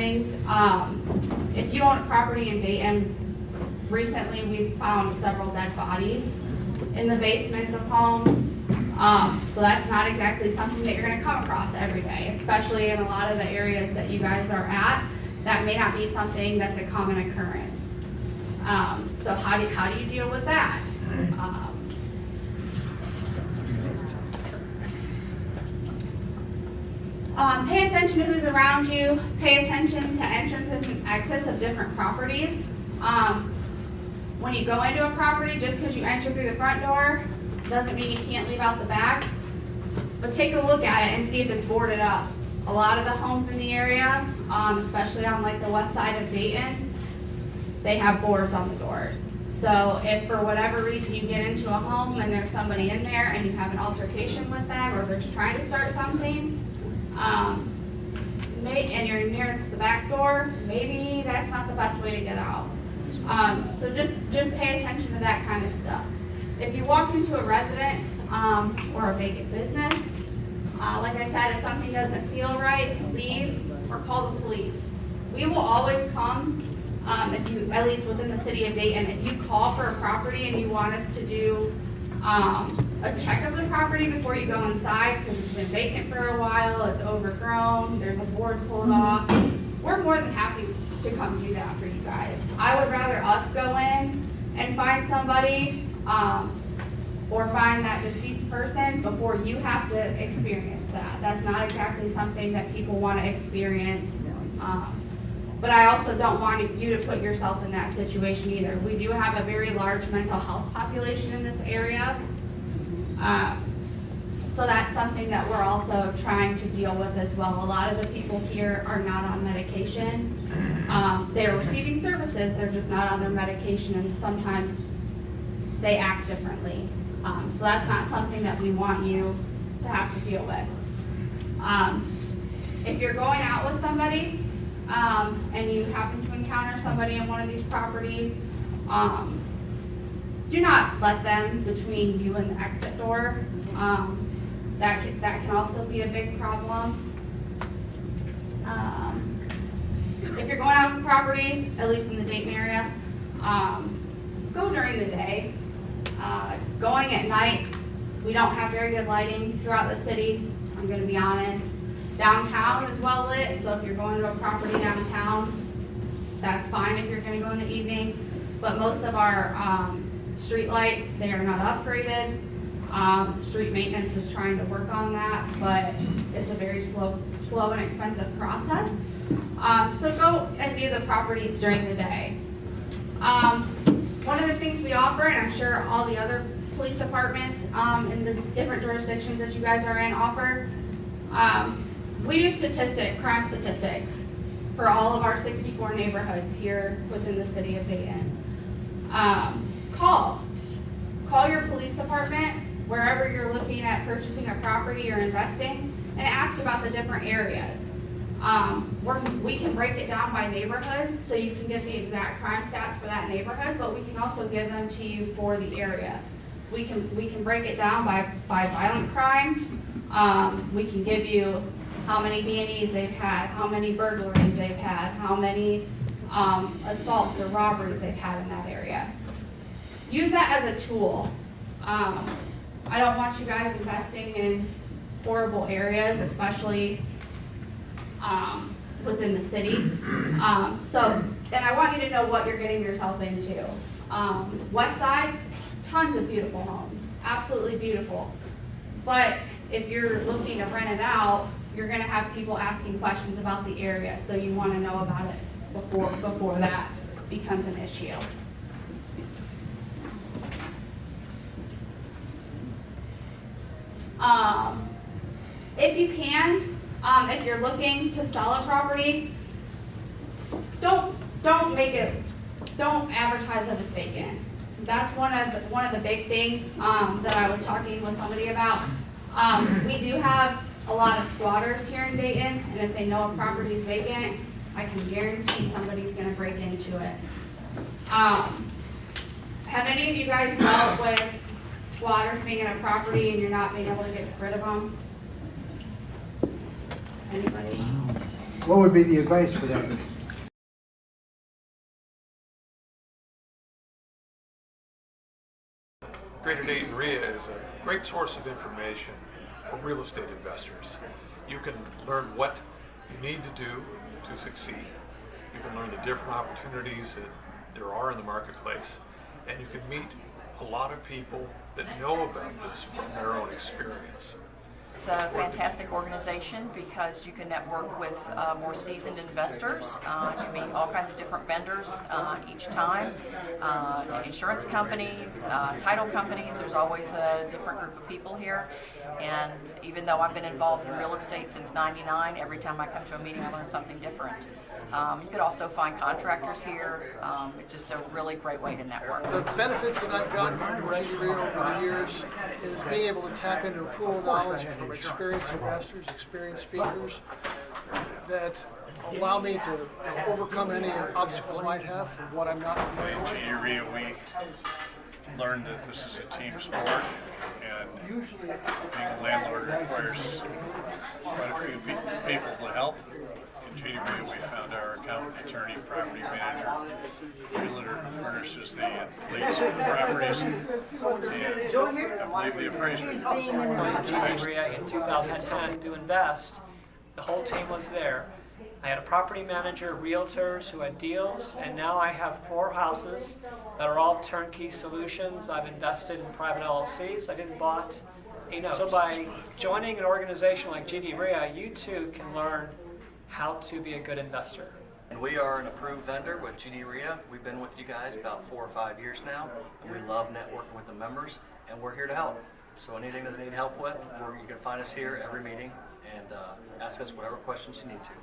things. If you own a property in Dayton, recently we've found several dead bodies in the basements of homes. So that's not exactly something that you're going to come across every day, especially in a lot of the areas that you guys are at. That may not be something that's a common occurrence. So how do you deal with that? Pay attention to who's around you. Pay attention to entrances and exits of different properties. When you go into a property, just because you enter through the front door doesn't mean you can't leave out the back. But take a look at it and see if it's boarded up. A lot of the homes in the area, especially on like the west side of Dayton, they have boards on the doors. So if for whatever reason you get into a home and there's somebody in there and you have an altercation with them, or they're trying to start something, and you're near to the back door, maybe that's not the best way to get out. So just pay attention to that kind of stuff. If you walk into a residence or a vacant business, like I said, if something doesn't feel right, leave or call the police. We will always come, if you, at least within the city of Dayton, if you call for a property and you want us to do a check of the property before you go inside, because it's been vacant for a while, it's overgrown, there's a board pulled off, we're more than happy to come do that for you guys. I would rather us go in and find somebody or find that deceased person before you have to experience that. That's not exactly something that people want to experience. But I also don't want you to put yourself in that situation either. We do have a very large mental health population in this area. So that's something that we're also trying to deal with as well. A lot of the people here are not on medication. They're receiving services, they're just not on their medication, and sometimes they act differently. So that's not something that we want you to have to deal with. If you're going out with somebody and you happen to encounter somebody in one of these properties, do not let them between you and the exit door. That can also be a big problem. If you're going out to properties, at least in the Dayton area, go during the day. Going at night, we don't have very good lighting throughout the city, I'm going to be honest. Downtown is well lit, so if you're going to a property downtown, that's fine if you're going to go in the evening. But most of our street lights, they are not upgraded. Street maintenance is trying to work on that, but it's a very slow and expensive process. So go and view the properties during the day. One of the things we offer, and I'm sure all the other police departments in the different jurisdictions that you guys are in offer, we do crime statistics for all of our 64 neighborhoods here within the city of Dayton. Call your police department wherever you're looking at purchasing a property or investing, and ask about the different areas. We can break it down by neighborhood, so you can get the exact crime stats for that neighborhood, but we can also give them to you for the area. We can break it down by violent crime. We can give you how many B&Es they've had, how many burglaries they've had, how many assaults or robberies they've had in that area. Use that as a tool. I don't want you guys investing in horrible areas, especially within the city. And I want you to know what you're getting yourself into. West Side, tons of beautiful homes, absolutely beautiful. But if you're looking to rent it out, you're going to have people asking questions about the area, so you want to know about it before that becomes an issue. If you can, if you're looking to sell a property, don't advertise that it's vacant. That's one of the big things that I was talking with somebody about. We do have a lot of squatters here in Dayton, and if they know a property is vacant, I can guarantee somebody's going to break into it. Have any of you guys dealt with squatters being in a property and you're not being able to get rid of them? Anybody? What would be the advice for that? Greater Dayton RIA is a great source of information for real estate investors. You can learn what you need to do to succeed. You can learn the different opportunities that there are in the marketplace, and you can meet a lot of people that know about this from their own experience. It's a fantastic organization because you can network with more seasoned investors. You meet all kinds of different vendors each time. Insurance companies, title companies, there's always a different group of people here. And even though I've been involved in real estate since '99, every time I come to a meeting I learn something different. You could also find contractors here. It's just a really great way to network. The benefits that I've gotten from GD RIA over the years is being able to tap into a pool of knowledge from experienced investors, experienced speakers that allow me to overcome any obstacles I might have from what I'm not familiar In with. GD RIA, we learned that this is a team sport, and being a landlord requires quite a few people to help. In GD RIA, we found our accountant, attorney, property manager, realtor who furnishes the leads for the properties, and I believe the appraisers. GD RIA in 2010 to invest. The whole team was there. I had a property manager, realtors who had deals, and now I have 4 houses that are all turnkey solutions. I've invested in private LLCs. I've even bought a note. So by joining an organization like GD RIA, you too can learn how to be a good investor. And we are an approved vendor with GD RIA. We've been with you guys about 4 or 5 years now, and we love networking with the members, and we're here to help. So anything that they need help with, you can find us here every meeting and ask us whatever questions you need to.